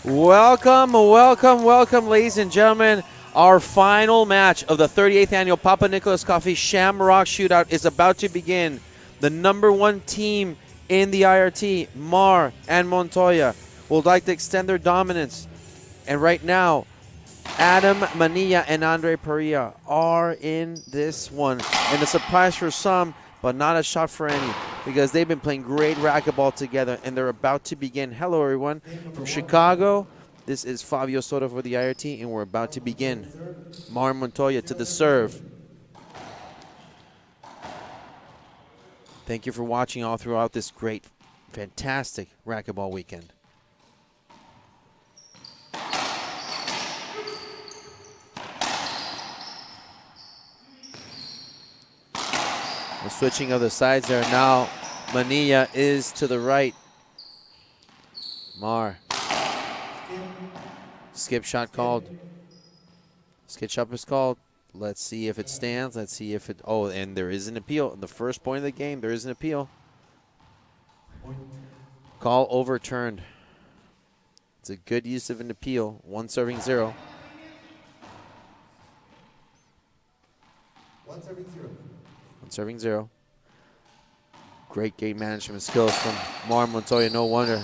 Welcome, welcome, welcome, ladies and gentlemen. Our final match of the 38th annual Papa Nicholas Coffee Shamrock Shootout is about to begin. The #1 team in the IRT, Mar and Montoya, would like to extend their dominance. And right now, Adam Manilla and Andre Parrilla are in this one. And a surprise for some, but not a shock for any, because they've been playing great racquetball together, and they're about to begin. Hello, everyone. From Chicago, this is Fabio Soto for the IRT, and we're about to begin. Mar Montoya to the serve. Thank you for watching all throughout this great, fantastic racquetball weekend. The switching of the sides there. Now Manilla is to the right. Mar. Skip shot called. Skip shot is called. Let's see if it stands. Let's see if it. Oh, and there is an appeal. The first point of the game, there is an appeal. Call overturned. It's a good use of an appeal. 1-0. 1-0. Great game management skills from Mar Montoya. No wonder.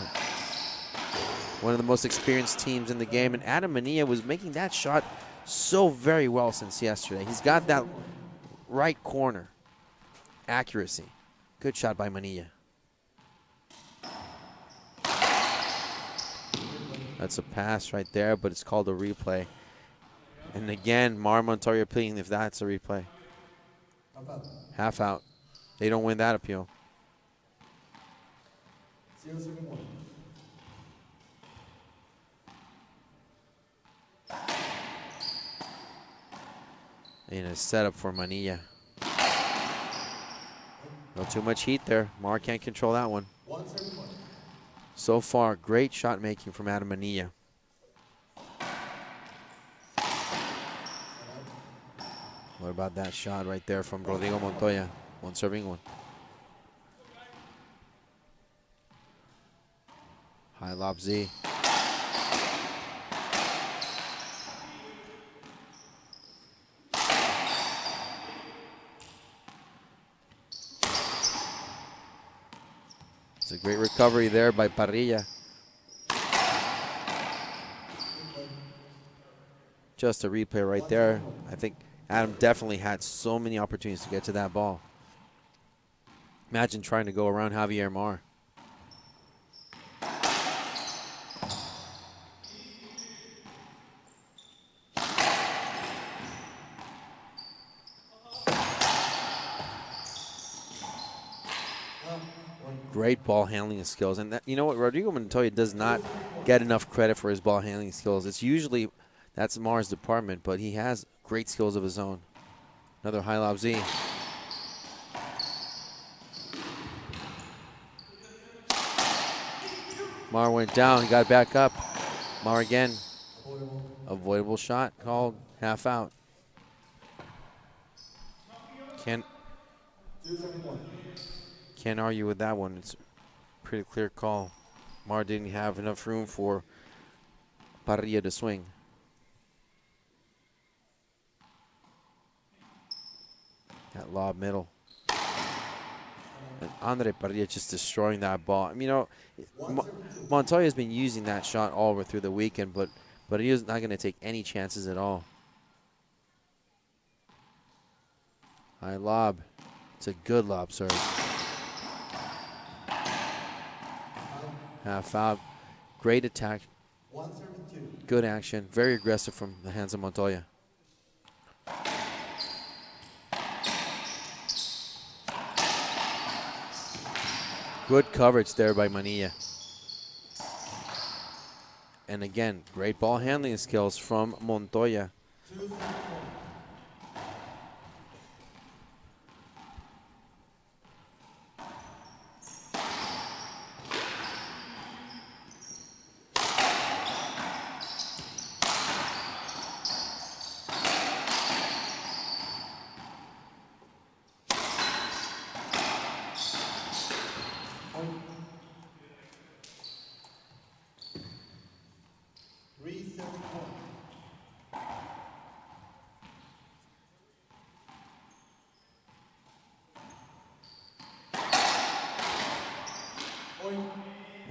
One of the most experienced teams in the game. And Adam Manilla was making that shot so very well since yesterday. He's got that right corner accuracy. Good shot by Manilla. That's a pass right there, but it's called a replay. And again, Mar Montoya pleading if that's a replay. Half out. They don't win that appeal. And a setup for Manilla. No too much heat there. Mar can't control that one. So far, great shot making from Adam Manilla. What about that shot right there from Rodrigo Montoya? 1-1. High lob Z. It's a great recovery there by Parrilla. Just a replay right there. I think Adam definitely had so many opportunities to get to that ball. Imagine trying to go around Javier Mar. Great ball handling skills. And that, you know what, Rodrigo Montoya does not get enough credit for his ball handling skills. It's usually, that's Mar's department, but he has great skills of his own. Another high lob Z. Mar went down, he got back up. Mar again. Avoidable shot called, half out. Can't argue with that one. It's a pretty clear call. Mar didn't have enough room for Parrilla to swing. That lob middle. And Andre Parrilla just destroying that ball. I mean, you know, Montoya has been using that shot all over through the weekend, but he is not going to take any chances at all. High lob. It's a good lob, sir. Half out. Great attack. Good action. Very aggressive from the hands of Montoya. Good coverage there by Manilla. And again, great ball handling skills from Montoya.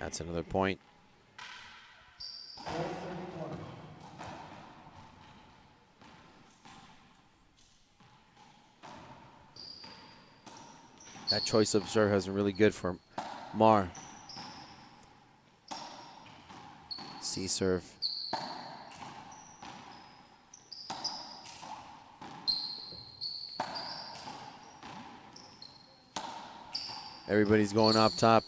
That's another point. That choice of serve has been really good for Mar. C serve. Everybody's going up top.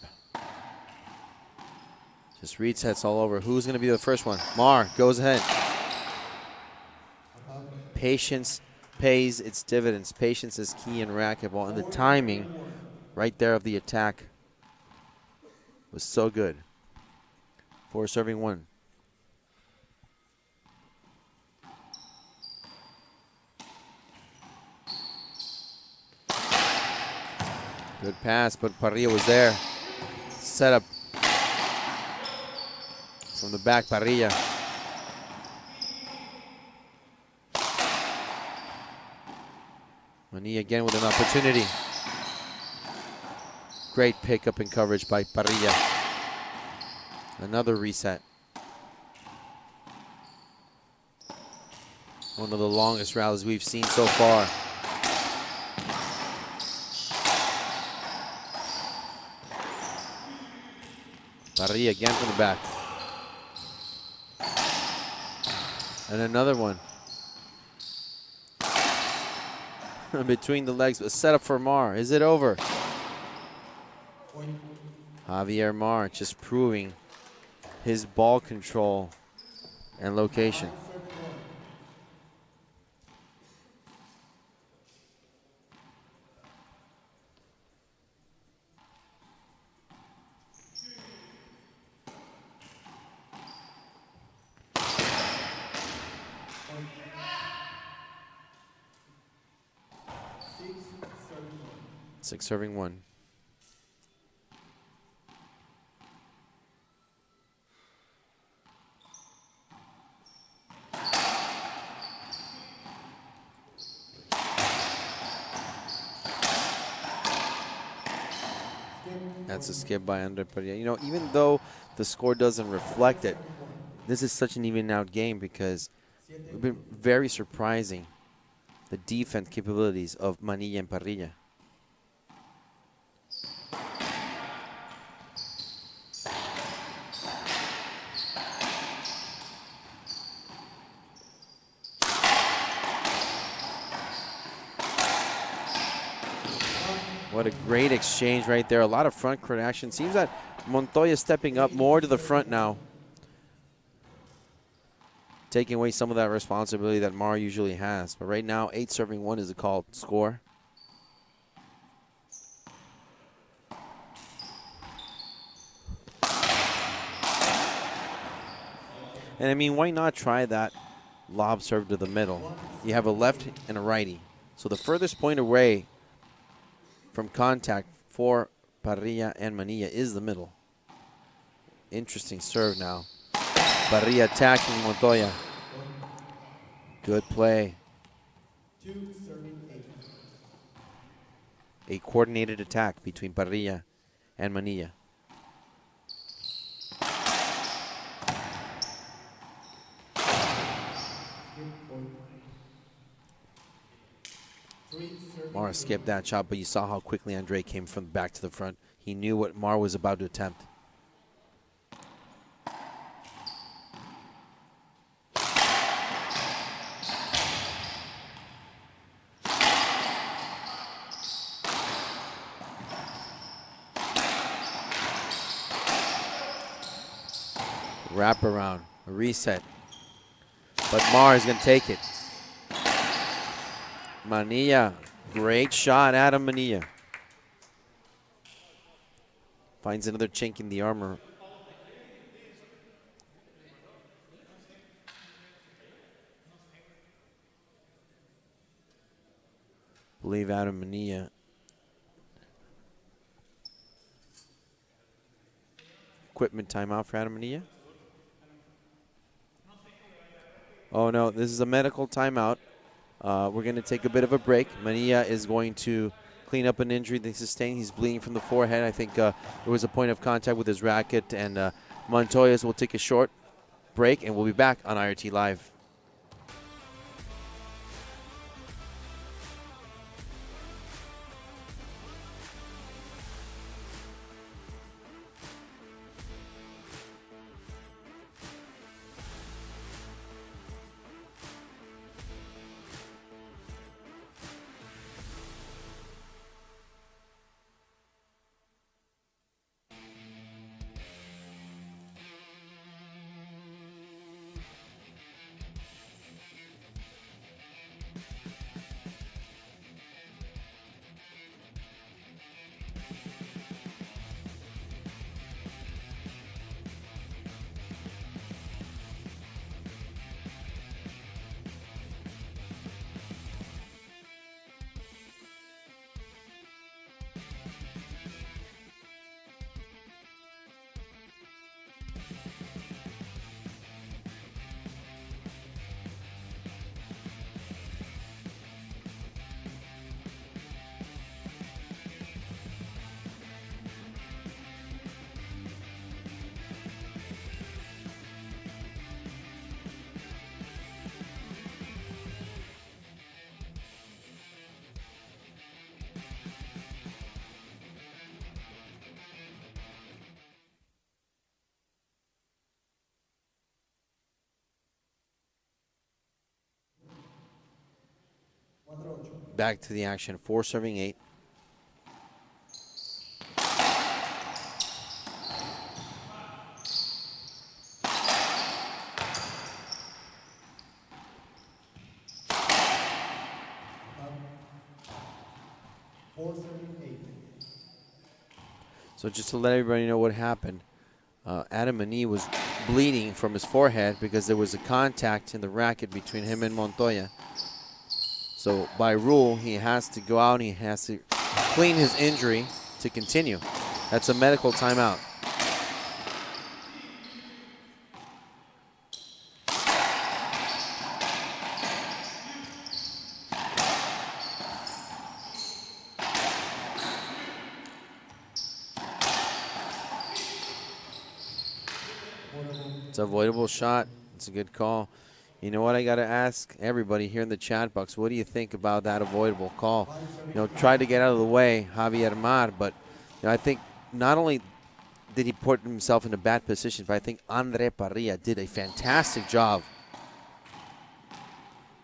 Just resets all over. Who's going to be the first one? Mar goes ahead. Patience pays its dividends. Patience is key in racquetball, and the timing right there of the attack was so good. 4 serving 1. Good pass, but Parrilla was there. Set up from the back, Parrilla. Manilla again with an opportunity. Great pickup and coverage by Parrilla. Another reset. One of the longest rallies we've seen so far. Parrilla again from the back. And another one. Between the legs, a setup for Mar. Is it over? Javier Mar just proving his ball control and location. Six serving 1. That's a skip by Andre Parrilla. You know, even though the score doesn't reflect it, this is such an even out game because it's been very surprising the defense capabilities of Manilla and Parrilla. What a great exchange right there. A lot of front court action. Seems that Montoya is stepping up more to the front now. Taking away some of that responsibility that Mar usually has. But right now, 8 serving 1 is the called score. And I mean, why not try that lob serve to the middle? You have a left and a righty. So the furthest point away from contact for Parrilla and Manilla is the middle. Interesting serve now. Parrilla attacking Montoya. Good play. A coordinated attack between Parrilla and Manilla. Mar skipped that shot, but you saw how quickly Andre came from the back to the front. He knew what Mar was about to attempt. Wrap around, a reset. But Mar is going to take it. Manilla, great shot, Adam Manilla. Finds another chink in the armor. I believe Adam Manilla. Equipment timeout for Adam Manilla. Oh no, this is a medical timeout. We're going to take a bit of a break. Manilla is going to clean up an injury they sustained. He's bleeding from the forehead. I think there was a point of contact with his racket. And Montoya will take a short break, and we'll be back on IRT Live. Back to the action. 4 serving 8. So just to let everybody know what happened, Adam Manilla was bleeding from his forehead because there was a contact in the racket between him and Montoya. So by rule, he has to go out and he has to clean his injury to continue. That's a medical timeout. It's an avoidable shot. It's a good call. You know what, I got to ask everybody here in the chat box, what do you think about that avoidable call? You know, tried to get out of the way, Javier Mar, but you know, I think not only did he put himself in a bad position, but I think Andre Parrilla did a fantastic job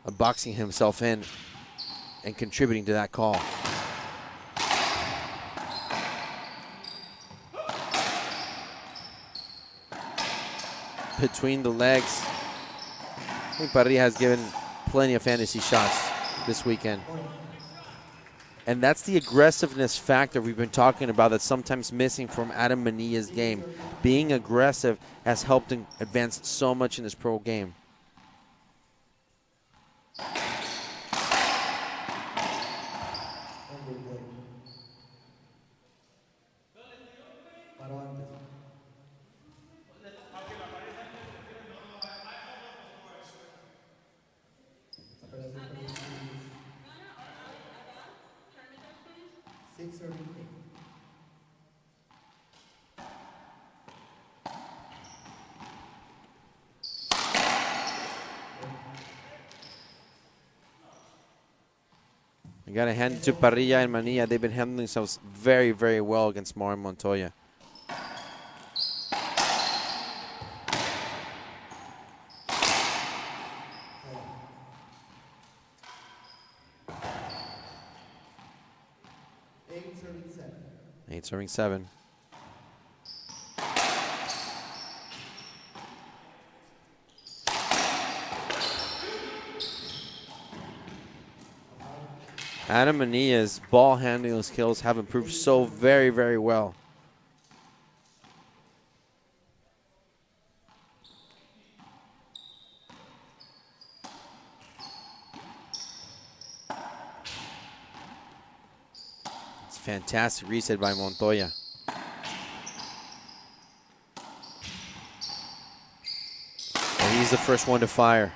of boxing himself in and contributing to that call. Between the legs, I think Parrilla has given plenty of fantasy shots this weekend. And that's the aggressiveness factor we've been talking about that's sometimes missing from Adam Manilla's game. Being aggressive has helped him advance so much in this pro game. You got to hand it to Parrilla and Manilla. They've been handling themselves very, very well against Mar and Montoya. Eight serving 7. Adam Manilla's ball handling skills have improved so very, very well. It's a fantastic reset by Montoya. And he's the first one to fire.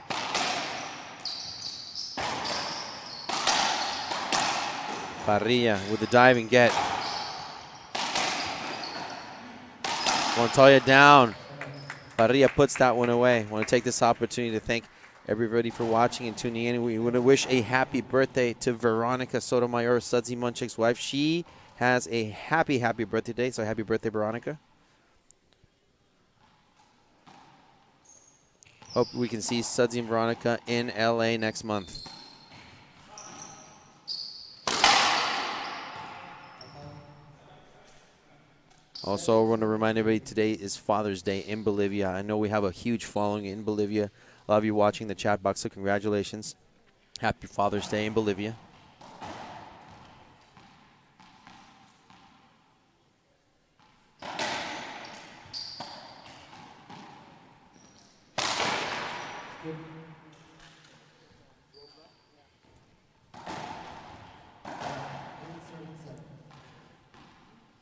Parrilla with the dive and get. Montoya down. Parrilla puts that one away. I want to take this opportunity to thank everybody for watching and tuning in. We want to wish a happy birthday to Veronica Sotomayor, Sudsy Munchik's wife. She has a happy birthday today, so happy birthday, Veronica. Hope we can see Sudsy and Veronica in LA next month. Also, I want to remind everybody today is Father's Day in Bolivia. I know we have a huge following in Bolivia. A lot of you watching the chat box, so congratulations. Happy Father's Day in Bolivia.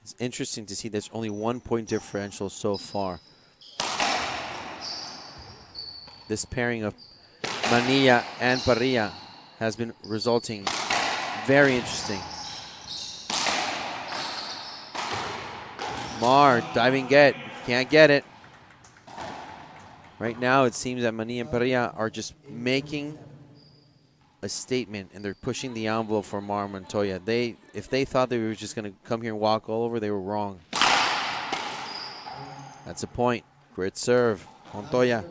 It's interesting to see there's only 1 point differential so far. This pairing of Manilla and Parrilla has been resulting very interesting. Mar, diving get, can't get it. Right now it seems that Manilla and Parrilla are just making a statement, and they're pushing the envelope for Mar Montoya. If they thought they were just going to come here and walk all over, they were wrong. That's a point. Great serve, Montoya.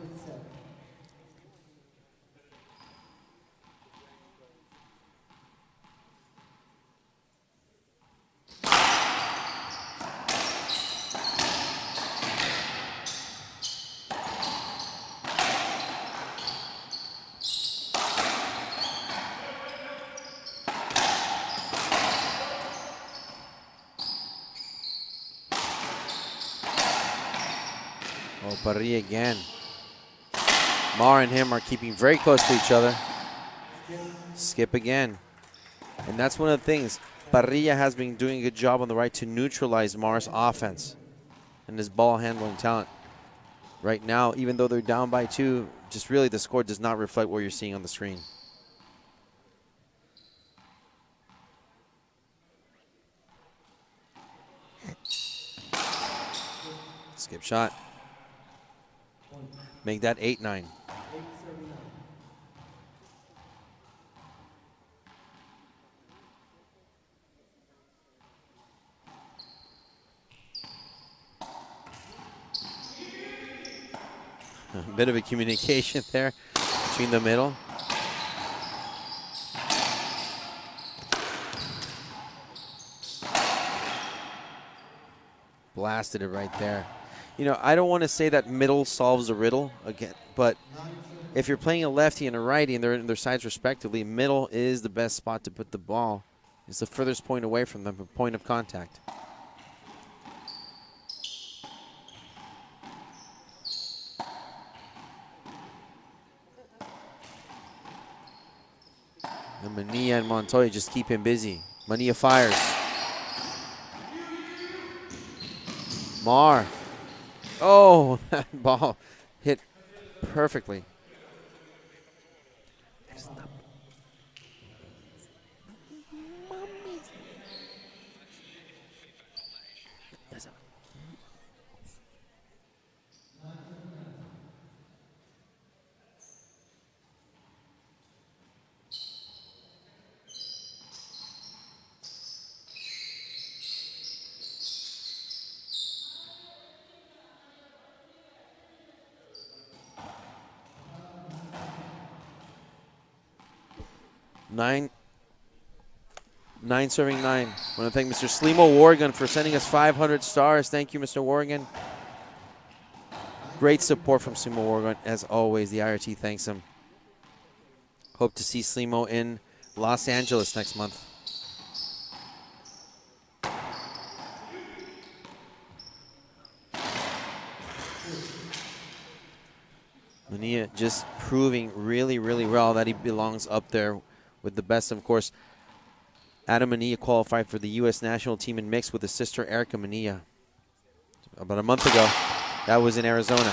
Oh, Parrilla again. Mar and him are keeping very close to each other. Skip again. And that's one of the things. Parrilla has been doing a good job on the right to neutralize Mar's offense and his ball handling talent. Right now, even though they're down by 2, just really the score does not reflect what you're seeing on the screen. Skip shot. Make that 8-9. A bit of a communication there between the middle. Blasted it right there. You know, I don't want to say that middle solves a riddle again, but if you're playing a lefty and a righty and they're in their sides respectively, middle is the best spot to put the ball. It's the furthest point away from them, a point of contact. And Manilla and Montoya just keep him busy. Manilla fires. Mar. Oh, that ball hit perfectly. Nine serving 9. I want to thank Mr. Slimo Worgan for sending us 500 stars. Thank you, Mr. Worgan. Great support from Slimo Worgan. As always, the IRT thanks him. Hope to see Slimo in Los Angeles next month. Manilla just proving really, really well that he belongs up there with the best. Of course, Adam Manilla qualified for the U.S. national team in mixed with his sister Erica Manilla about a month ago. That was in Arizona.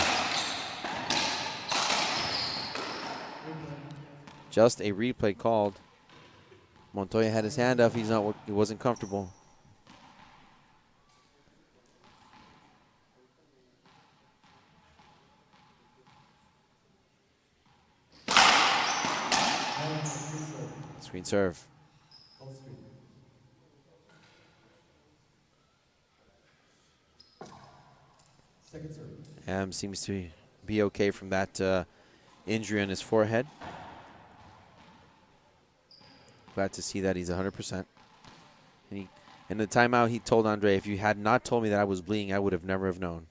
Just a replay called. Montoya had his hand up. He wasn't comfortable. Screen serve. Am seems to be okay from that injury on his forehead. Glad to see that he's 100%. And in the timeout, he told Andre, if you had not told me that I was bleeding, I would have never have known.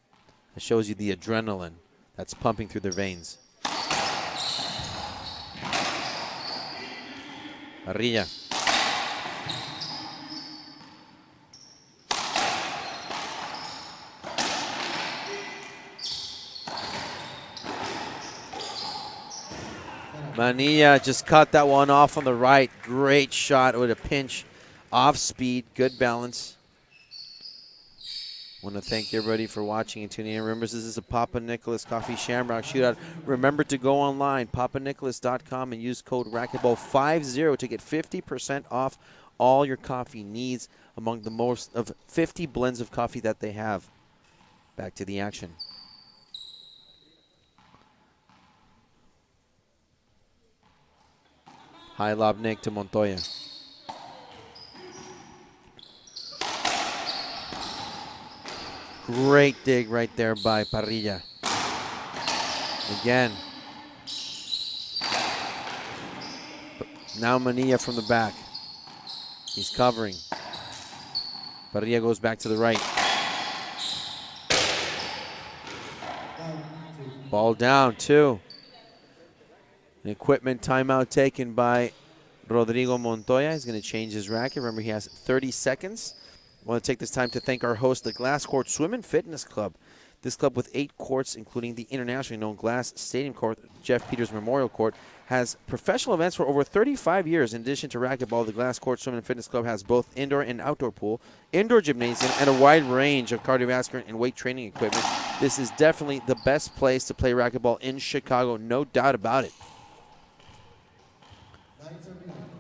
It shows you the adrenaline that's pumping through their veins. Parrilla. Manilla just cut that one off on the right. Great shot with a pinch. Off speed. Good balance. Want to thank everybody for watching and tuning in. Remember, this is a Papa Nicholas Coffee Shamrock Shootout. Remember to go online, papanicholas.com, and use code Racquetball50 to get 50% off all your coffee needs among the most of 50 blends of coffee that they have. Back to the action. High lob Nick to Montoya. Great dig right there by Parrilla. Again. Now Manilla from the back. He's covering. Parrilla goes back to the right. Ball down, 2. An equipment timeout taken by Rodrigo Montoya. He's going to change his racket. Remember, he has 30 seconds. I want to take this time to thank our host, the Glass Court Swim and Fitness Club. This club with 8 courts, including the internationally known Glass Stadium Court, Jeff Peters Memorial Court, has professional events for over 35 years. In addition to racquetball, the Glass Court Swim and Fitness Club has both indoor and outdoor pool, indoor gymnasium, and a wide range of cardiovascular and weight training equipment. This is definitely the best place to play racquetball in Chicago, no doubt about it.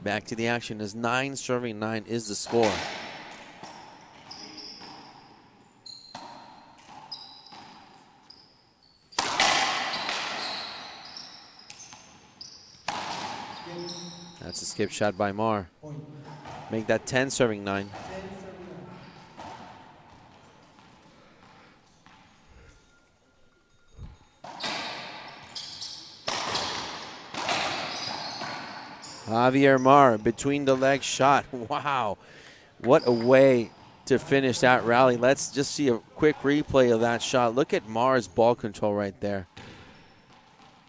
Back to the action as 9-9 is the score. That's a skip shot by Mar. Make that 10-9. Javier Mar, between the legs shot. Wow. What a way to finish that rally. Let's just see a quick replay of that shot. Look at Mar's ball control right there.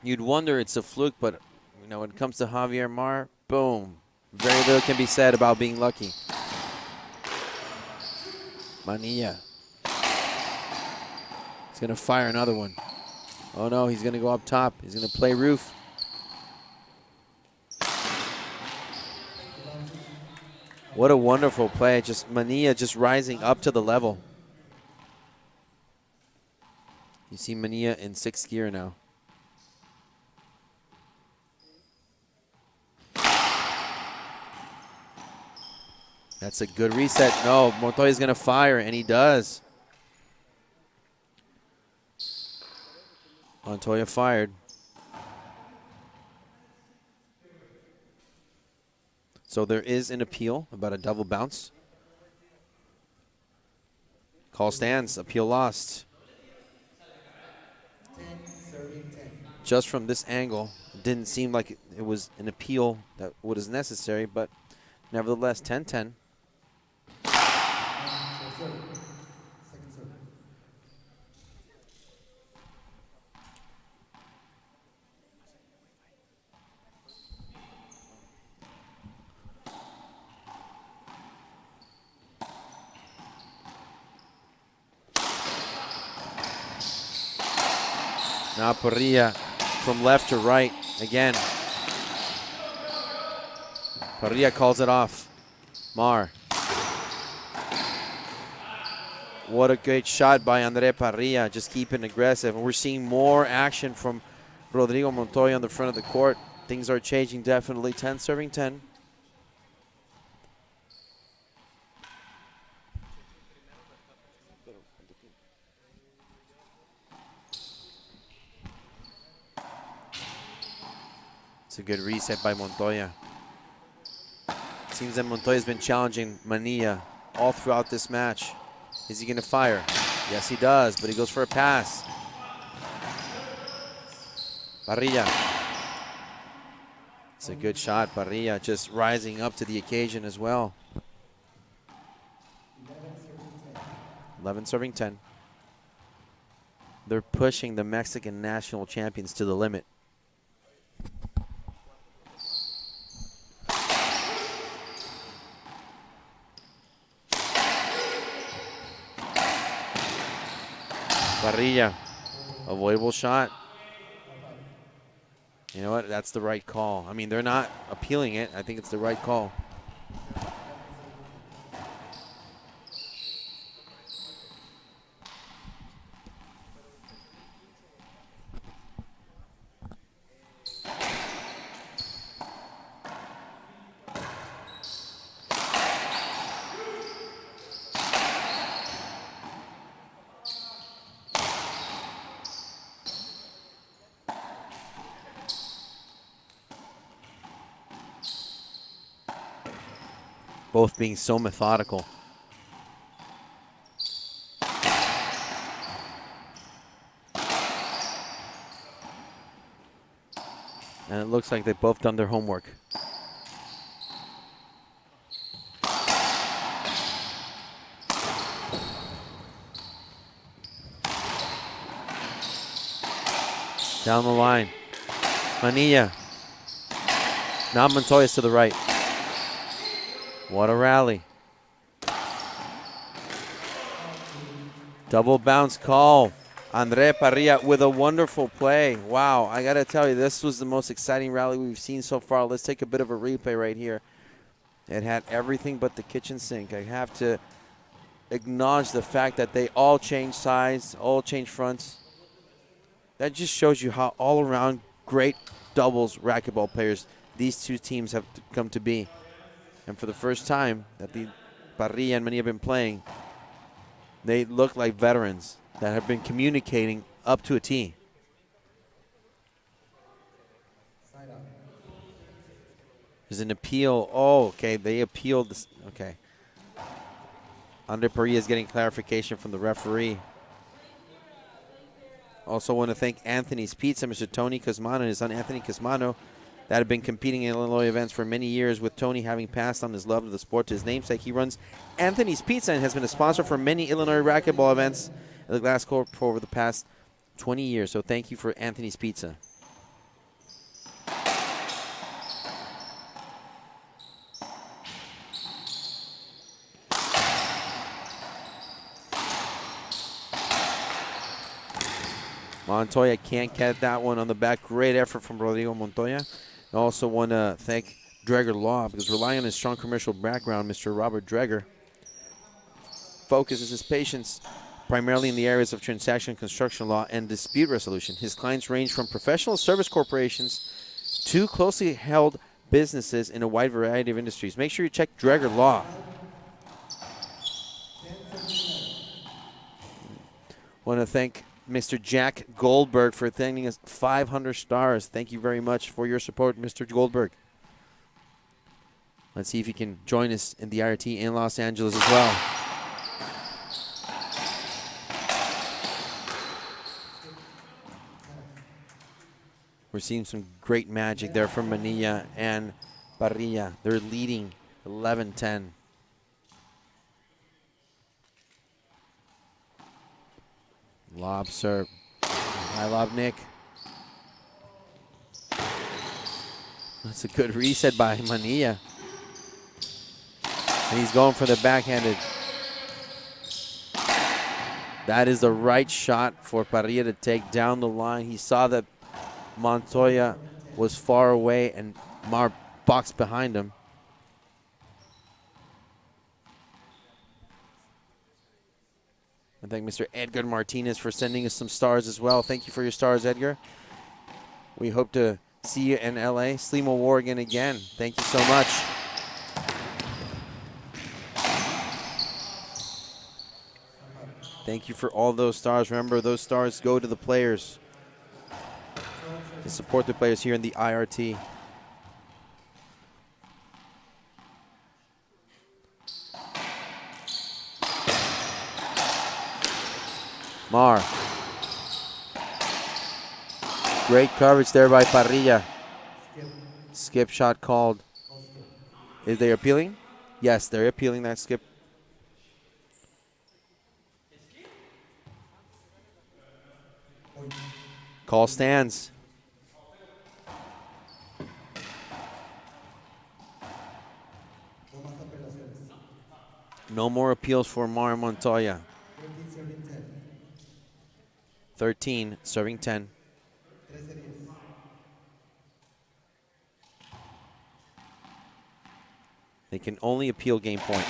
You'd wonder it's a fluke, but you know, when it comes to Javier Mar, boom. Very little can be said about being lucky. Manilla. He's going to fire another one. Oh no, he's going to go up top. He's going to play roof. What a wonderful play. Just Manilla just rising up to the level. You see Manilla in 6th gear now. That's a good reset. No, Montoya's going to fire, and he does. Montoya fired. So there is an appeal about a double bounce. Call stands. Appeal lost. Just from this angle, it didn't seem like it was an appeal that was necessary, but nevertheless, 10-10. Now Parrilla from left to right again. Parrilla calls it off. Mar. What a great shot by Andre Parrilla, just keeping aggressive. And we're seeing more action from Rodrigo Montoya on the front of the court. Things are changing definitely. 10-10. It's a good reset by Montoya. Seems that Montoya's been challenging Manilla all throughout this match. Is he going to fire? Yes, he does, but he goes for a pass. Parrilla. It's a good shot. Parrilla just rising up to the occasion as well. 11 serving 10. They're pushing the Mexican national champions to the limit. Parrilla, avoidable shot. You know what? That's the right call. I mean, they're not appealing it. I think it's the right call. Both being so methodical. And it looks like they've both done their homework. Down the line. Manilla. Now Montoya's to the right. What a rally. Double bounce call. Andre Parrilla with a wonderful play. Wow, I got to tell you, this was the most exciting rally we've seen so far. Let's take a bit of a replay right here. It had everything but the kitchen sink. I have to acknowledge the fact that they all changed sides, all changed fronts. That just shows you how all-around great doubles racquetball players these two teams have come to be. And for the first time that the Parrilla and Manilla have been playing, they look like veterans that have been communicating up to a T. There's an appeal. Oh, okay, they appealed this. Okay. Andre Parrilla is getting clarification from the referee. Also want to thank Anthony's Pizza, Mr. Tony Cosmano and his son Anthony Cosmano, that have been competing in Illinois events for many years, with Tony having passed on his love of the sport to his namesake. He runs Anthony's Pizza and has been a sponsor for many Illinois racquetball events at the Glass Court for over the past 20 years. So thank you for Anthony's Pizza. Montoya can't get that one on the back. Great effort from Rodrigo Montoya. I also want to thank Dreger Law, because relying on his strong commercial background, Mr. Robert Dreger focuses his patients primarily in the areas of transaction, construction law, and dispute resolution. His clients range from professional service corporations to closely held businesses in a wide variety of industries. Make sure you check Dreger Law. Want to thank Mr. Jack Goldberg for sending us 500 stars. Thank you very much for your support, Mr. Goldberg. Let's see if he can join us in the IRT in Los Angeles as well. We're seeing some great magic there from Manilla and Parrilla. They're leading 11-10. Lob serve. High lob, Nick. That's a good reset by Manilla. And he's going for the backhanded. That is the right shot for Parrilla to take down the line. He saw that Montoya was far away and Mar boxed behind him. I thank Mr. Edgar Martinez for sending us some stars as well. Thank you for your stars, Edgar. We hope to see you in LA. Slimo Warrigan again. Thank you so much. Thank you for all those stars. Remember, those stars go to the players to support the players here in the IRT. Mar. Great coverage there by Parrilla. Skip shot called. Is they appealing? Yes, they're appealing that skip. Call stands. No more appeals for Mar Montoya. 13, serving 10. They can only appeal game point.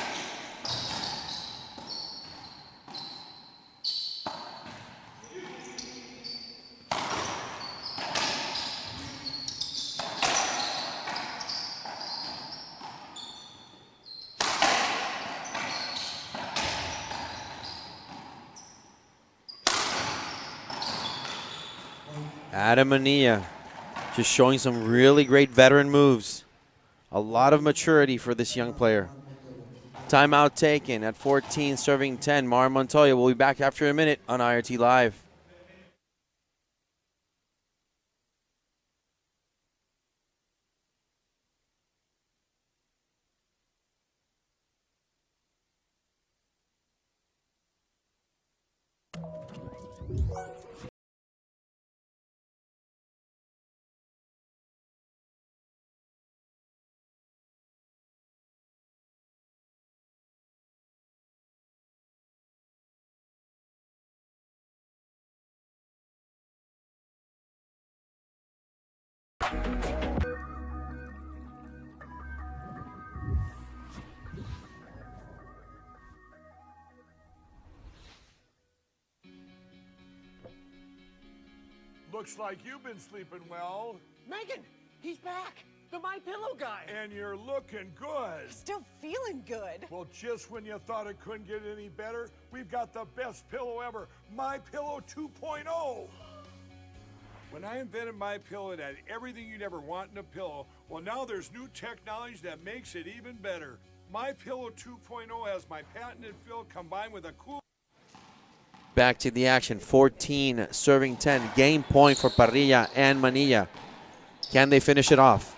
Manilla just showing some really great veteran moves. A lot of maturity for this young player. Timeout taken at 14, serving 10. Mar Montoya will be back after a minute on IRT Live. Looks like you've been sleeping well. Megan, he's back. The My Pillow guy. And you're looking good. Still feeling good. Well, just when you thought it couldn't get any better, we've got the best pillow ever, My Pillow 2.0. When I invented My Pillow, it had everything you'd ever want in a pillow. Well, now there's new technology that makes it even better. My Pillow 2.0 has my patented fill combined with a cool. Back to the action, 14, serving 10. Game point for Parrilla and Manilla. Can they finish it off?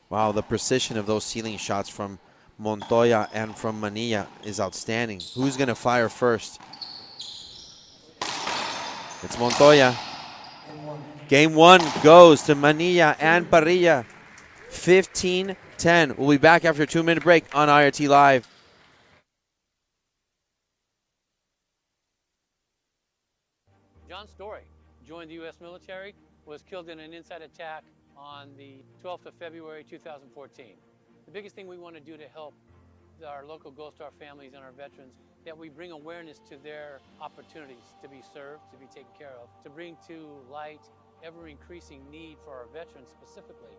Wow, the precision of those ceiling shots from Montoya and from Manilla is outstanding. Who's going to fire first? It's Montoya. Game one goes to Manilla and Parrilla. 15-10. We'll be back after a 2-minute break on IRT Live. John Story joined the U.S. military, was killed in an inside attack on the 12th of February 2014. The biggest thing we want to do to help our local Gold Star families and our veterans, that we bring awareness to their opportunities to be served, to be taken care of, to bring to light ever-increasing need for our veterans specifically,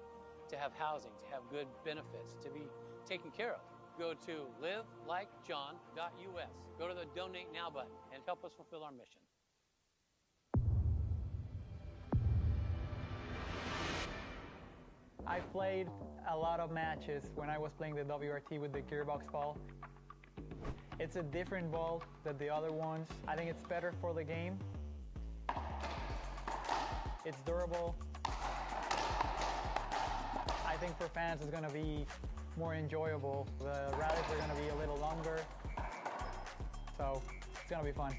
to have housing, to have good benefits, to be taken care of. Go to livelikejohn.us. Go to the Donate Now button and help us fulfill our mission. I played a lot of matches when I was playing the WRT with the gearbox ball. It's a different ball than the other ones. I think it's better for the game. It's durable. I think for fans it's going to be more enjoyable. The rallies are going to be a little longer, so it's going to be fun.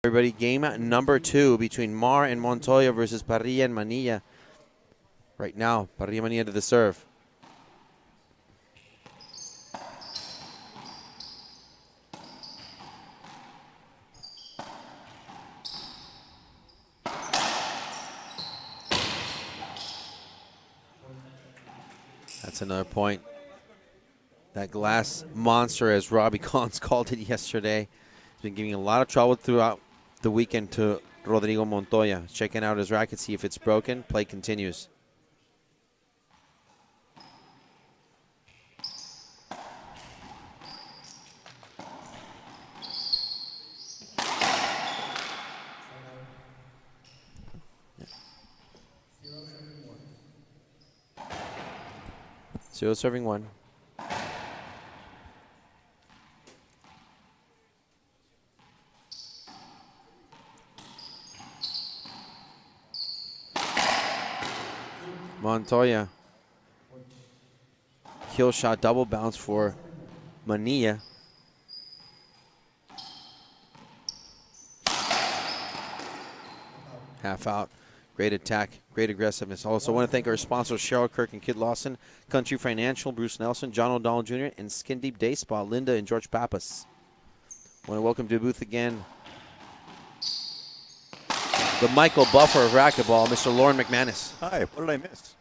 Everybody, game number 2 between Mar and Montoya versus Parrilla and Manilla. Right now, Parrilla Manilla to the serve. That's another point. That glass monster, as Robbie Collins called it yesterday, has been giving a lot of trouble throughout the weekend to Rodrigo Montoya. Checking out his racket, see if it's broken. Play continues. Zero serving one. Montoya. Kill shot, double bounce for Manilla. Half out. Great attack, great aggressiveness. Also want to thank our sponsors, Cheryl Kirk and Kid Lawson, Country Financial, Bruce Nelson, John O'Donnell Jr., and Skin Deep Day Spa, Linda and George Pappas. Want to welcome to the booth again the Michael Buffer of Racquetball, Mr. Lauren McManus. Hi, what did I miss?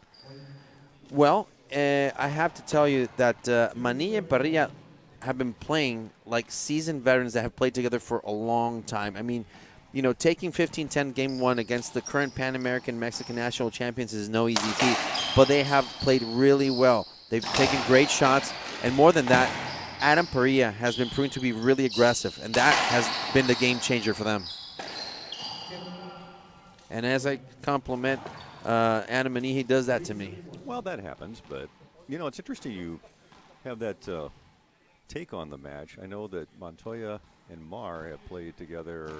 Well, I have to tell you that Manilla and Parrilla have been playing like seasoned veterans that have played together for a long time. I mean, you know, taking 15-10 game 1 against the current Pan American Mexican national champions is no easy feat, but they have played really well. They've taken great shots, and more than that, Adam Parrilla has been proven to be really aggressive, and that has been the game changer for them. And as I compliment Adam Manilla, he does that to me. Well, that happens, but, you know, it's interesting you have that take on the match. I know that Montoya and Mar have played together,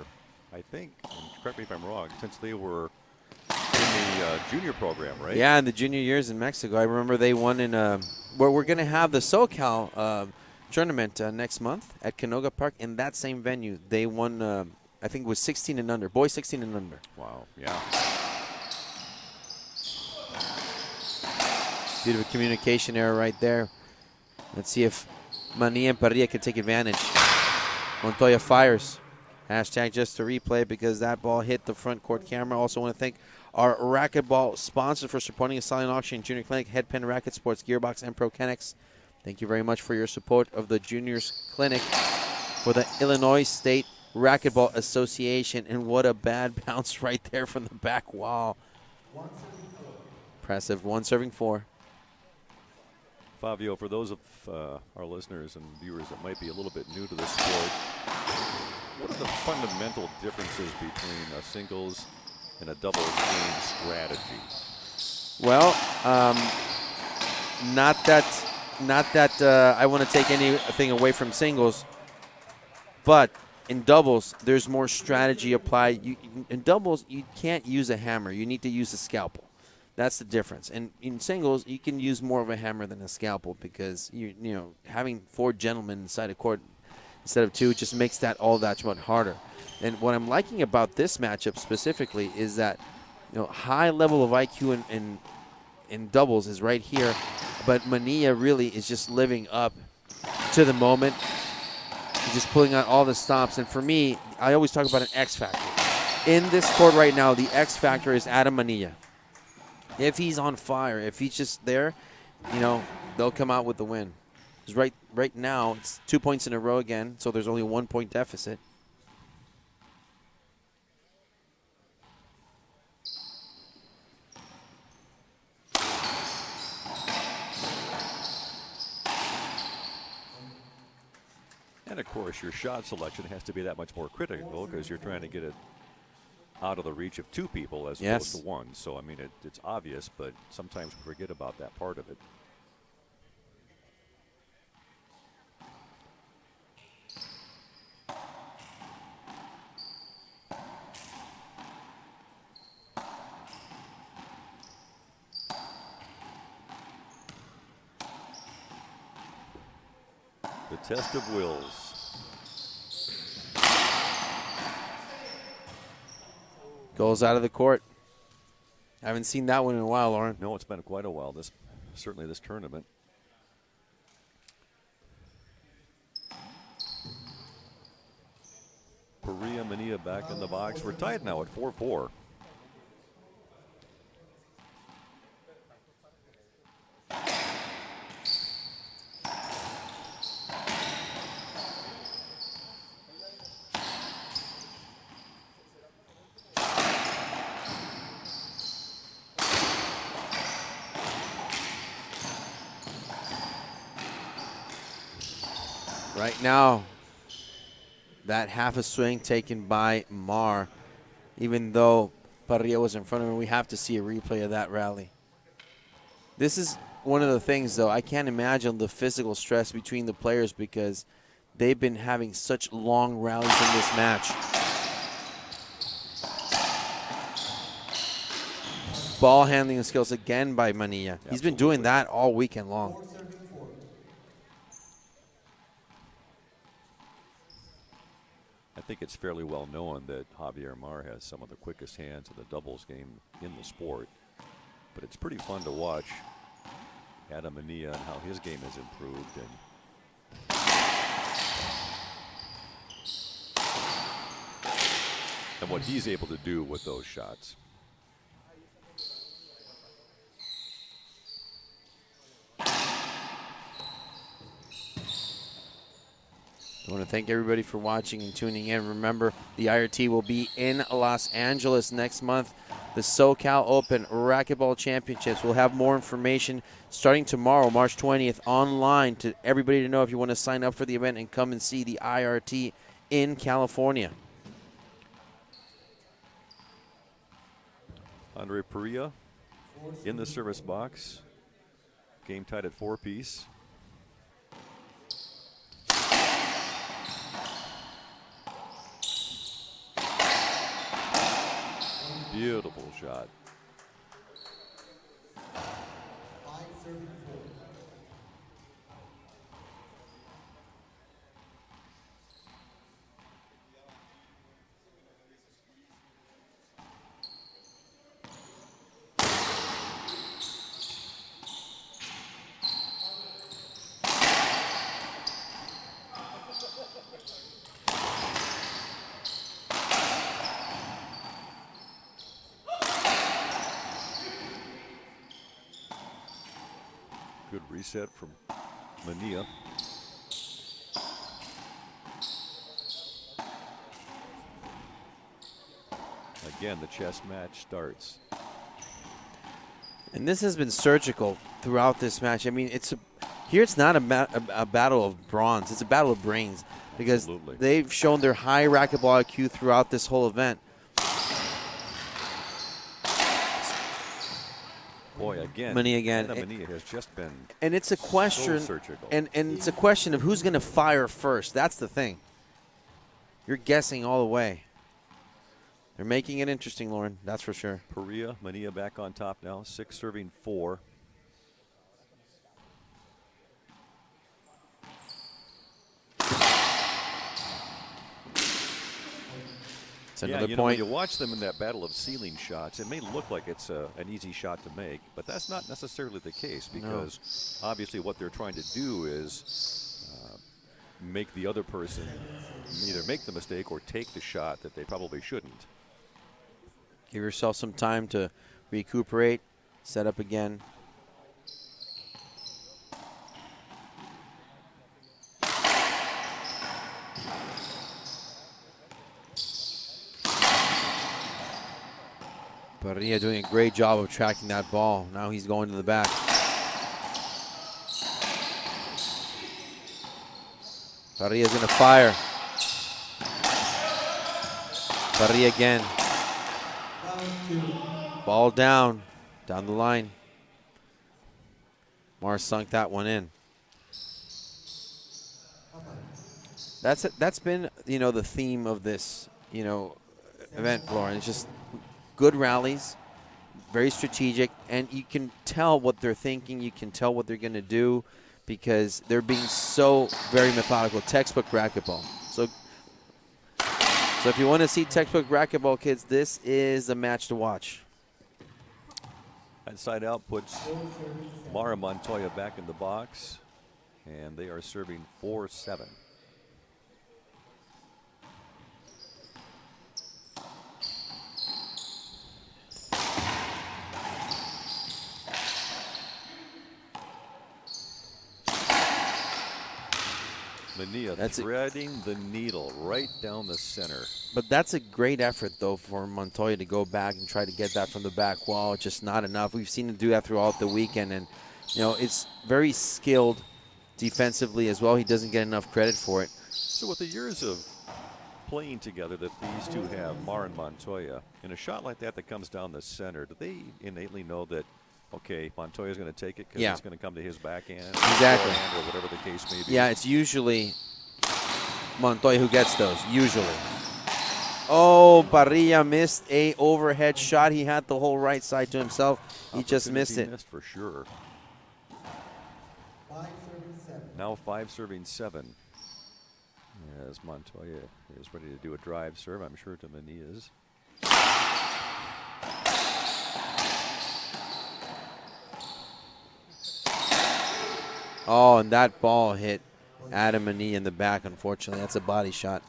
I think, and correct me if I'm wrong, since they were in the junior program, right? Yeah, in the junior years in Mexico. I remember they won in where we're going to have the SoCal tournament next month at Canoga Park in that same venue. They won, I think it was 16 and under, boys 16 and under. Wow, yeah. Bit of a communication error right there. Let's see if Manilla and Parrilla can take advantage. Montoya fires. Hashtag just a replay because that ball hit the front court camera. Also want to thank our Racquetball sponsors for supporting a silent auction junior clinic, Headpen Racket Sports, Gearbox, and ProKennex. Thank you very much for your support of the juniors clinic for the Illinois State Racquetball Association. And what a bad bounce right there from the back wall. Impressive. 1 serving 4. Fabio, for those of our listeners and viewers that might be a little bit new to this sport, what are the fundamental differences between a singles and a doubles game strategy? Well, not that I want to take anything away from singles, but in doubles, there's more strategy applied. In doubles, you can't use a hammer. You need to use a scalpel. That's the difference. And in singles, you can use more of a hammer than a scalpel because you know having 4 gentlemen inside a court instead of 2 just makes that all that much harder. And what I'm liking about this matchup specifically is that high level of IQ in doubles is right here, but Manilla really is just living up to the moment. He's just pulling out all the stops. And for me, I always talk about an X factor. In this court right now, the X factor is Adam Manilla. If he's on fire, if he's just there, they'll come out with the win. Because right now, it's 2 points in a row again, so there's only a 1 point deficit. And, of course, your shot selection has to be that much more critical because you're trying to get it out of the reach of 2 people as opposed to 1. So, I mean, it's obvious, but sometimes we forget about that part of it. The test of wills. Goes out of the court. I haven't seen that one in a while, Lauren. No, it's been quite a while. Certainly this tournament. Parrilla, Manilla back in the box. We're tied now at 4-4. Right now, that half a swing taken by Mar. Even though Parrilla was in front of him, we have to see a replay of that rally. This is one of the things, though. I can't imagine the physical stress between the players because they've been having such long rallies in this match. Ball handling skills again by Manilla. He's been doing that all weekend long. I think it's fairly well known that Javier Mar has some of the quickest hands in the doubles game in the sport. But it's pretty fun to watch Adam Manilla and how his game has improved. And what he's able to do with those shots. I want to thank everybody for watching and tuning in. Remember, the IRT will be in Los Angeles next month. The SoCal Open Racquetball Championships. We'll have more information starting tomorrow, March 20th, online to everybody to know if you want to sign up for the event and come and see the IRT in California. Andre Parrilla in the service box. Game tied at 4-piece. Beautiful shot. Good reset from Manilla. Again, the chess match starts. And this has been surgical throughout this match. I mean, here it's not a battle of bronze. It's a battle of brains because Absolutely. They've shown their high racquetball IQ throughout this whole event. Boy, again, Manilla again. Manilla has just been And it's a question, so surgical. and it's a question of who's going to fire first. That's the thing. You're guessing all the way. They're making it interesting, Lauren. That's for sure. Parrilla, Manilla back on top now. 6 serving 4. It's another When point. you watch them in that battle of ceiling shots, it may look like it's an easy shot to make, but that's not necessarily the case because obviously what they're trying to do is make the other person either make the mistake or take the shot that they probably shouldn't. Give yourself some time to recuperate, set up again. Parrilla doing a great job of tracking that ball. Now he's going to the back. Parrilla's going to fire. Parrilla again. Ball down the line. Mars sunk that one in. That's been, the theme of this, event, Lauren. It's just good rallies, very strategic, and you can tell what they're thinking. You can tell what they're going to do because they're being so very methodical. Textbook racquetball. So So if you want to see textbook racquetball, kids, this is the match to watch. That side out puts Mara Montoya back in the box, and they are serving 4-7. Manilla threading the needle right down the center. But that's a great effort, though, for Montoya to go back and try to get that from the back wall. It's just not enough. We've seen him do that throughout the weekend, and it's very skilled defensively as well. He doesn't get enough credit for it. So with the years of playing together that these two have, Mar and Montoya, in a shot like that comes down the center, do they innately know that, okay, Montoya's going to take it because it's going to come to his backhand, exactly, or whatever the case may be? Yeah, it's usually Montoya who gets those, usually. Oh, Parrilla missed a overhead shot. He had the whole right side to himself. He just missed it. Missed for sure. Now 5-7. As Montoya is ready to do a drive serve, I'm sure to Manilla's. Oh, and that ball hit Adam Manilla in the back, unfortunately. That's a body shot.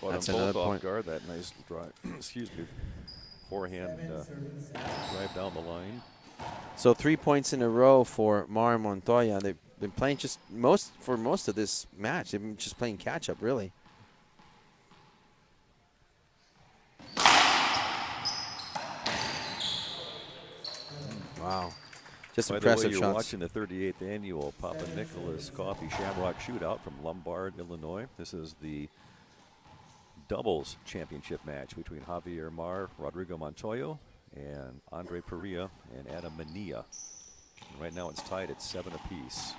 That's another point. Guard, that nice drive. Excuse me. Forehand drive down the line. So 3 points in a row for Mar and Montoya. They've been playing just most of this match. They've been just playing catch up, really. Wow. Just By impressive the way, you're shots. watching the 38th annual Papa Nicholas Coffee Shamrock Shootout from Lombard, Illinois. This is the doubles championship match between Javier Mar, Rodrigo Montoya, and Andre Parrilla and Adam Manilla. And right now it's tied at 7 apiece.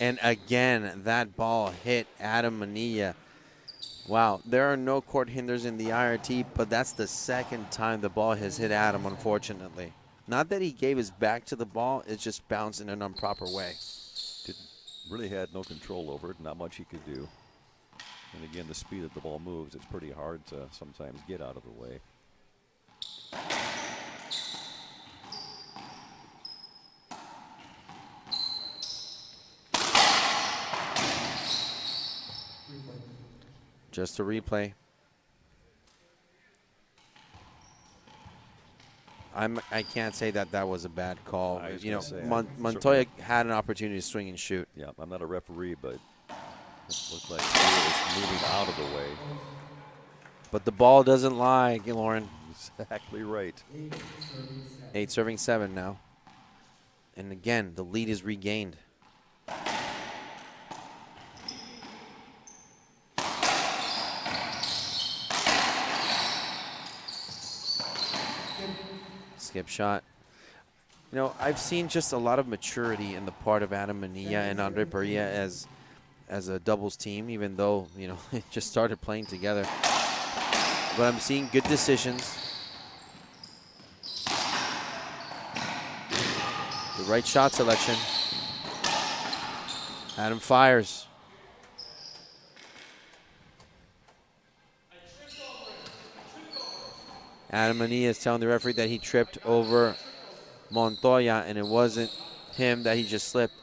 And again, that ball hit Adam Manilla. Wow, there are no court hinders in the IRT, but that's the second time the ball has hit Adam, unfortunately. Not that he gave his back to the ball, it just bounced in an improper way. Really had no control over it, not much he could do. And again, the speed that the ball moves, it's pretty hard to sometimes get out of the way. Just a replay. I can't say that was a bad call. Montoya had an opportunity to swing and shoot. Yeah, I'm not a referee, but it looked like he was moving out of the way. But the ball doesn't lie, Lauren. Exactly right. 8-7 now. And again, the lead is regained. Skip shot. I've seen just a lot of maturity in the part of Adam Manilla and Andre Parrilla as a doubles team, even though, it just started playing together. But I'm seeing good decisions. The right shot selection. Adam fires. Adam Manilla is telling the referee that he tripped over Montoya, and it wasn't him, that he just slipped.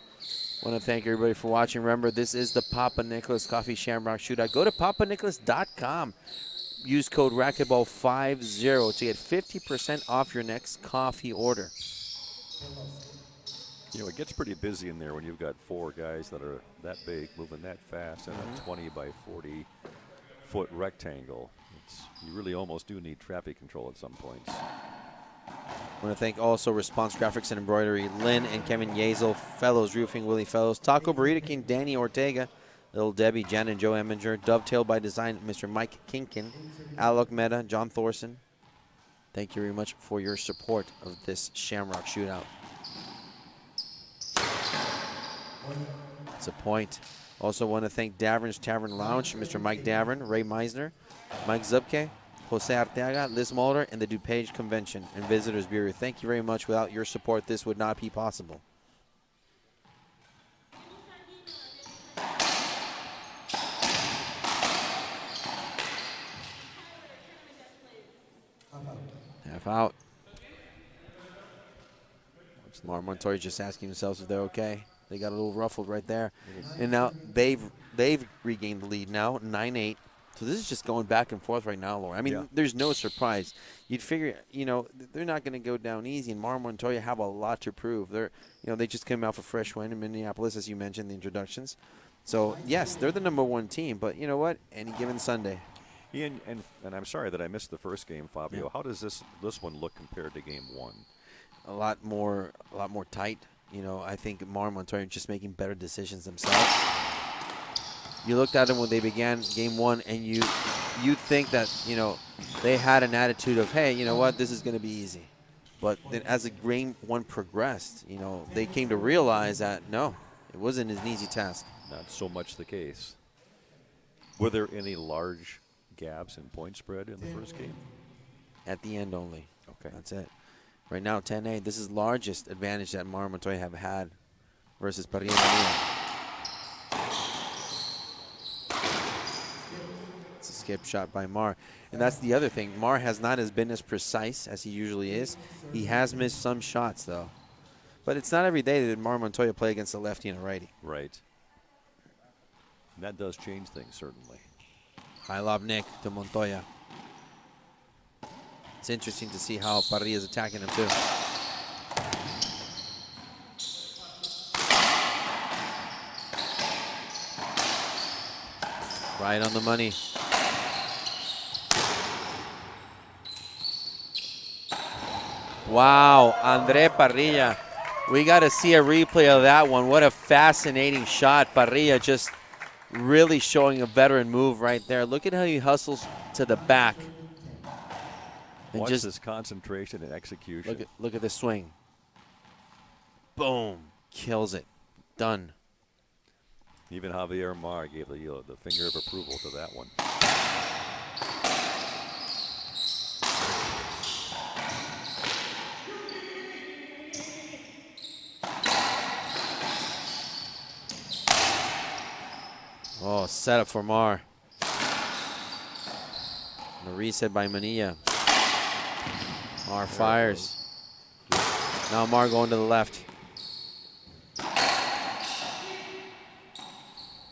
I want to thank everybody for watching. Remember, this is the Papa Nicholas Coffee Shamrock Shootout. Go to papanicholas.com. Use code racquetball50 to get 50% off your next coffee order. It gets pretty busy in there when you've got 4 guys that are that big, moving that fast in a 20 by 40 foot rectangle. You really almost do need traffic control at some points. want to thank also Response Graphics and Embroidery, Lynn and Kevin Yazel, Fellows Roofing, Willie Fellows, Taco Burrito King, Danny Ortega, Little Debbie, Jen and Joe Eminger, Dovetail by Design, Mr. Mike Kinkin, Alok Mehta, John Thorson. Thank you very much for your support of this Shamrock Shootout. It's a point. Also want to thank Davern's Tavern Lounge, Mr. Mike Davern, Ray Meisner, Mike Zupke, Jose Arteaga, Liz Mulder, and the DuPage Convention and Visitors Bureau. Thank you very much. Without your support, this would not be possible. Half out. Mar Montoya just asking themselves if they're okay. They got a little ruffled right there. And now they've regained the lead now, 9-8. So this is just going back and forth right now, Laura. I mean, there's no surprise. You'd figure, you know, they're not going to go down easy. And Mar Montoya have a lot to prove. They're, you know, they just came off a fresh win in Minneapolis, as you mentioned, the introductions. So, yes, they're the #1 team. But you know what? Any given Sunday. Ian, and I'm sorry that I missed the first game, Fabio. Yeah. How does this one look compared to game one? A lot more tight. You know, I think Mar Montoya are just making better decisions themselves. You looked at them when they began game one, and you'd think that, you know, they had an attitude of, hey, you know what, this is going to be easy. But then as the game one progressed, you know, they came to realize that, no, it wasn't an easy task. Not so much the case. Were there any large gaps in point spread in the first game? At the end only. Okay. That's it. Right now, 10-8. This is the largest advantage that Mar Montoya have had versus Parrilla. It's a skip shot by Mar. And that's the other thing. Mar has not been as precise as he usually is. He has missed some shots, though. But it's not every day that Mar Montoya play against a lefty and a righty. Right. And that does change things, certainly. High lob Nick to Montoya. It's interesting to see how Parrilla is attacking him, too. Right on the money. Wow, Andre Parrilla. We got to see a replay of that one. What a fascinating shot. Parrilla just really showing a veteran move right there. Look at how he hustles to the back. And watch just this concentration and execution. Look at the swing. Boom. Kills it. Done. Even Javier Mar gave the finger of approval to that one. Oh, set up for Mar. The reset by Manilla. Mar fires. Now Mar going to the left.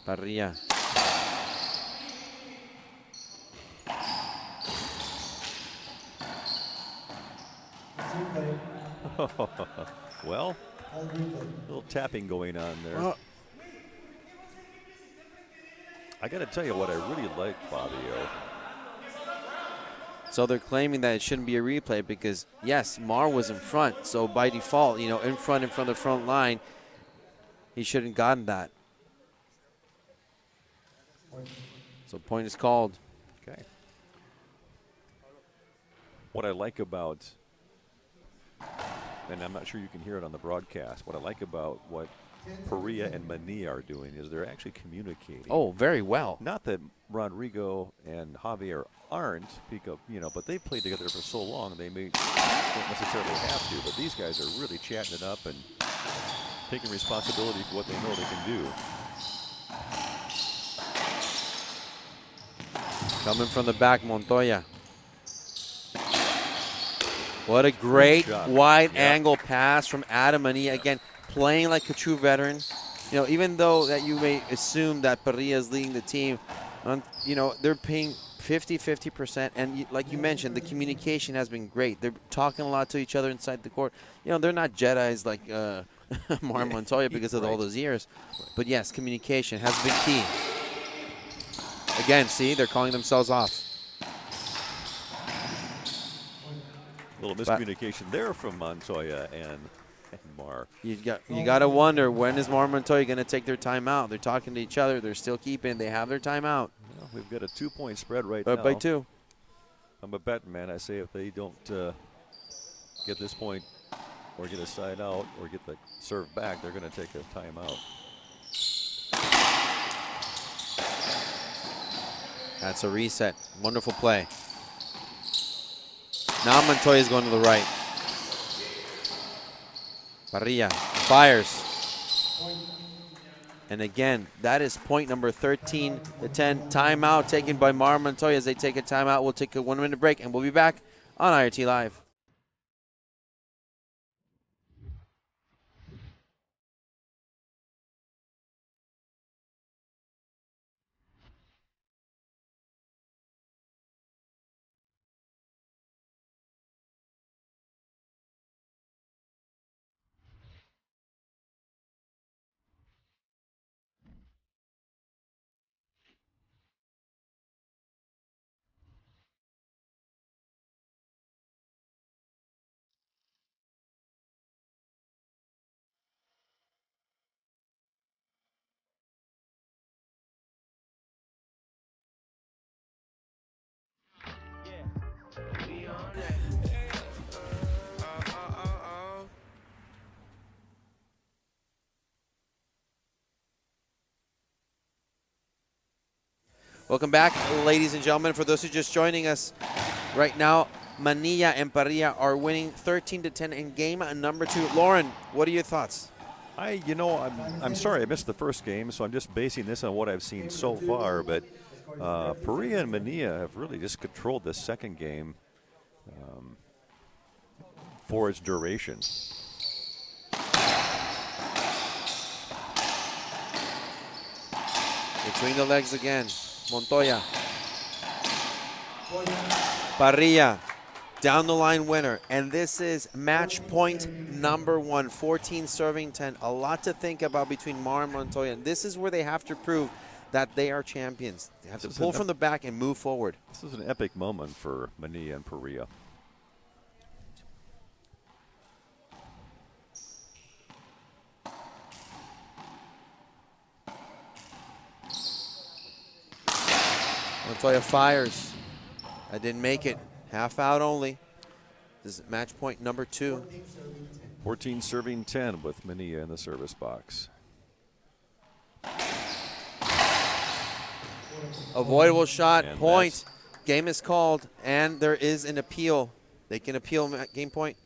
Parrilla. Well, a little tapping going on there. Well, I got to tell you what I really like, Fabio. so they're claiming that it shouldn't be a replay because, yes, Mar was in front. So by default, you know, in front of the front line, he shouldn't gotten that. So point is called. Okay. What I like about, and I'm not sure you can hear it on the broadcast, what I like about what Parrilla and Manilla are doing is they're actually communicating. Oh, very well. Not that Rodrigo and Javier aren't, because, you know, but they've played together for so long they may don't necessarily have to, but these guys are really chatting it up and taking responsibility for what they know they can do. Coming from the back, Montoya. What a great wide angle pass from Adam Manilla. Again, playing like a true veteran. You know, even though that you may assume that Parrilla is leading the team, you know, they're paying 50%. And like you mentioned, the communication has been great. They're talking a lot to each other inside the court. You know, they're not Jedis like Mar Montoya because of all those years. But yes, communication has been key. Again, see, they're calling themselves off. little miscommunication there from Montoya and Mar. You got to wonder, when is Mar and Montoya going to take their timeout? They're talking to each other. They're still keeping. They have their timeout. Well, we've got a 2-point spread right now. By 2. I'm a betting man. I say if they don't get this point or get a side out or get the serve back, they're going to take a timeout. That's a reset. Wonderful play. Now Montoya's going to the right. Parrilla fires. And again, that is point number 13 to 10. Timeout taken by Mar Montoya. As they take a timeout, we'll take a 1-minute break, and we'll be back on IRT Live. Welcome back, ladies and gentlemen. For those who are just joining us right now, Manilla and Parrilla are winning 13 to 10 in game number 2. Lauren, what are your thoughts? I'm sorry I missed the first game, so I'm just basing this on what I've seen so far. But Parrilla and Manilla have really just controlled the second game for its duration. Between the legs again. Montoya. Parrilla, down the line winner. And this is match point number 1, 14 serving 10. A lot to think about between Mar and Montoya. And this is where they have to prove that they are champions. They have to pull from the back and move forward. This is an epic moment for Manilla and Parrilla. Montoya fires. That didn't make it. Half out only. This is match point number 2. 14 serving 10 with Manilla in the service box. Avoidable shot, And point. Game is called, and there is an appeal. They can appeal game point.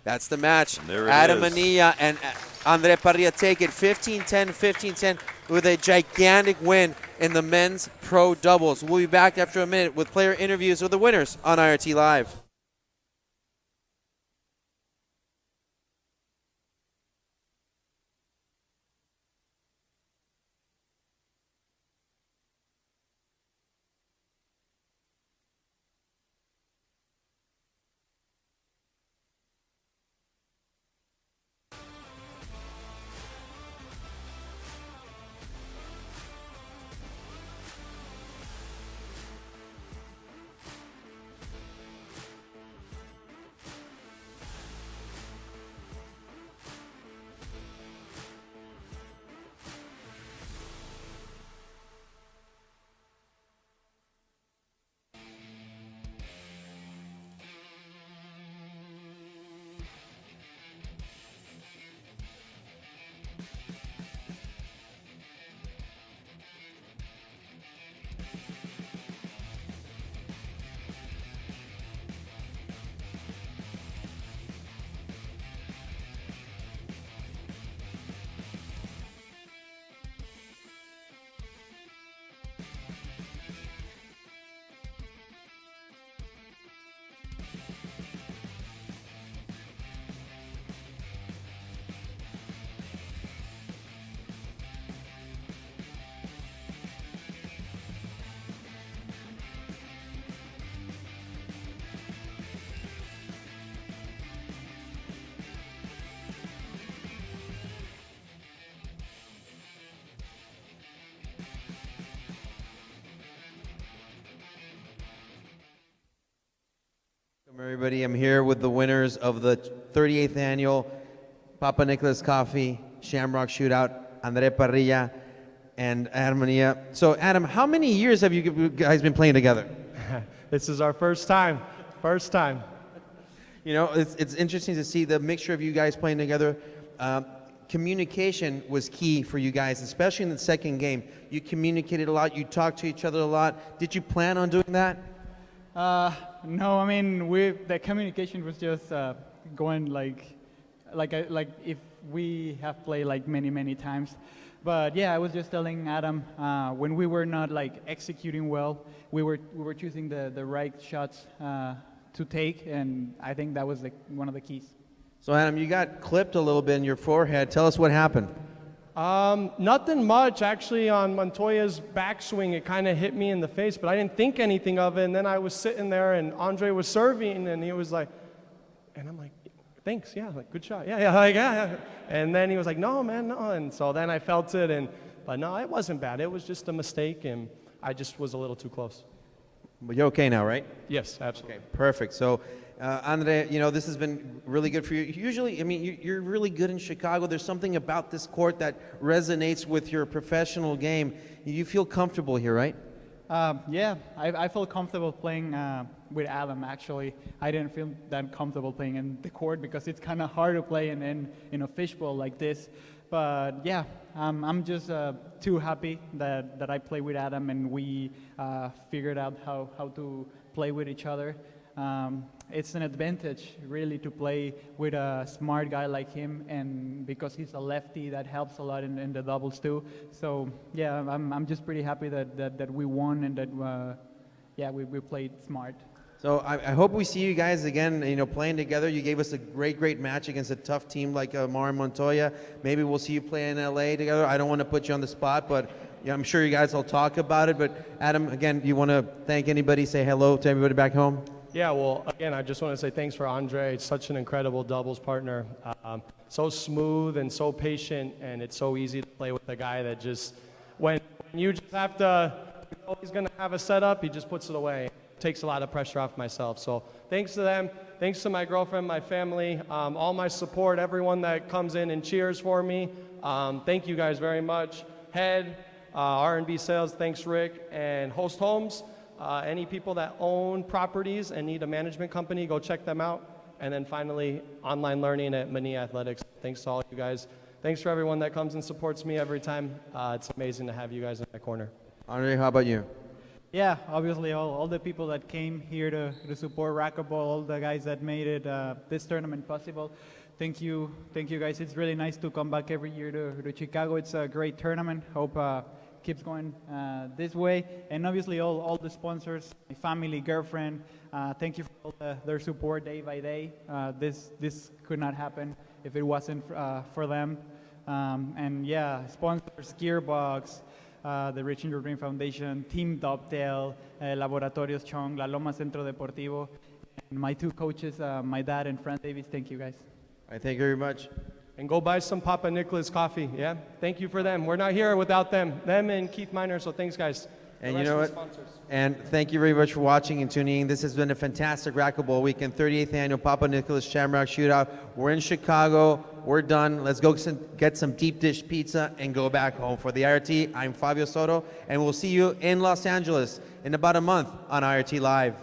That's the match. And there it Adam is. Manilla and Andre Parrilla take it 15-10, 15-10 with a gigantic win in the men's pro doubles. We'll be back after a minute with player interviews with the winners on IRT Live. Everybody, I'm here with the winners of the 38th annual Papa Nicolas Coffee Shamrock Shootout, Andre Parrilla and Adam Manilla. So, Adam, how many years have you guys been playing together? This is our first time. First time. You know, it's interesting to see the mixture of you guys playing together. Communication was key for you guys, especially in the second game. You communicated a lot. You talked to each other a lot. Did you plan on doing that? No, I mean, the communication was just going like if we have played like many times. But yeah, I was just telling Adam when we were not like executing well, we were choosing the right shots to take, and I think that was one of the keys. So Adam, you got clipped a little bit in your forehead. Tell us what happened. Nothing much, actually. On Montoya's backswing, it kind of hit me in the face, but I didn't think anything of it. And then I was sitting there, and Andre was serving, and he was like, and I'm like, thanks, yeah, like good shot, yeah. And then he was like, no, man, no. And so then I felt it, but no, it wasn't bad. It was just a mistake, and I just was a little too close. But you're okay now, right? Yes, absolutely. Okay, perfect. So, Andre, you know, this has been really good for you. Usually, I mean, you're really good in Chicago. There's something about this court that resonates with your professional game. You feel comfortable here, right? Yeah, I feel comfortable playing with Adam, actually. I didn't feel that comfortable playing in the court because it's kind of hard to play in a fishbowl like this. But yeah, I'm just too happy that I play with Adam and we figured out how to play with each other. It's an advantage, really, to play with a smart guy like him, and because he's a lefty, that helps a lot in the doubles too. So yeah, I'm just pretty happy that we won and that we played smart. So I hope we see you guys again, you know, playing together. You gave us a great match against a tough team like Mar and Montoya. Maybe we'll see you play in LA together. I don't want to put you on the spot, but yeah, I'm sure you guys will talk about it. But Adam, again, you want to thank anybody, say hello to everybody back home? Yeah, well, again, I just want to say thanks for Andre. It's such an incredible doubles partner. So smooth and so patient, and it's so easy to play with a guy that just, when you just have to, you know he's going to have a setup, he just puts it away. It takes a lot of pressure off myself. So thanks to them. Thanks to my girlfriend, my family, all my support, everyone that comes in and cheers for me. Thank you guys very much. Head, R&B Sales, thanks Rick, and Host Homes. Any people that own properties and need a management company, go check them out. And then finally, online learning at Manilla Athletics. Thanks to all you guys. Thanks for everyone that comes and supports me every time. It's amazing to have you guys in my corner. Andre, how about you? Yeah, obviously all the people that came here to support Racquetball, all the guys that made it this tournament possible. Thank you guys. It's really nice to come back every year to Chicago. It's a great tournament. Hope keeps going this way. And obviously all the sponsors, my family, girlfriend, thank you for all their support day by day. This could not happen if it wasn't for them. And yeah, sponsors, Gearbox, the Reaching Your Dream Foundation, Team Dovetail, Laboratorios Chong, La Loma Centro Deportivo, and my two coaches, my dad and Fran Davis. Thank you guys. All right, thank you very much. And go buy some Papa Nicolas coffee, yeah? Thank you for them. We're not here without them. Them and Keith Miner, so thanks, guys. And you know what? And thank you very much for watching and tuning in. This has been a fantastic Racquetball weekend, 38th annual Papa Nicolas Shamrock Shootout. We're in Chicago. We're done. Let's go get some deep dish pizza and go back home. For the IRT, I'm Fabio Soto, and we'll see you in Los Angeles in about a month on IRT Live.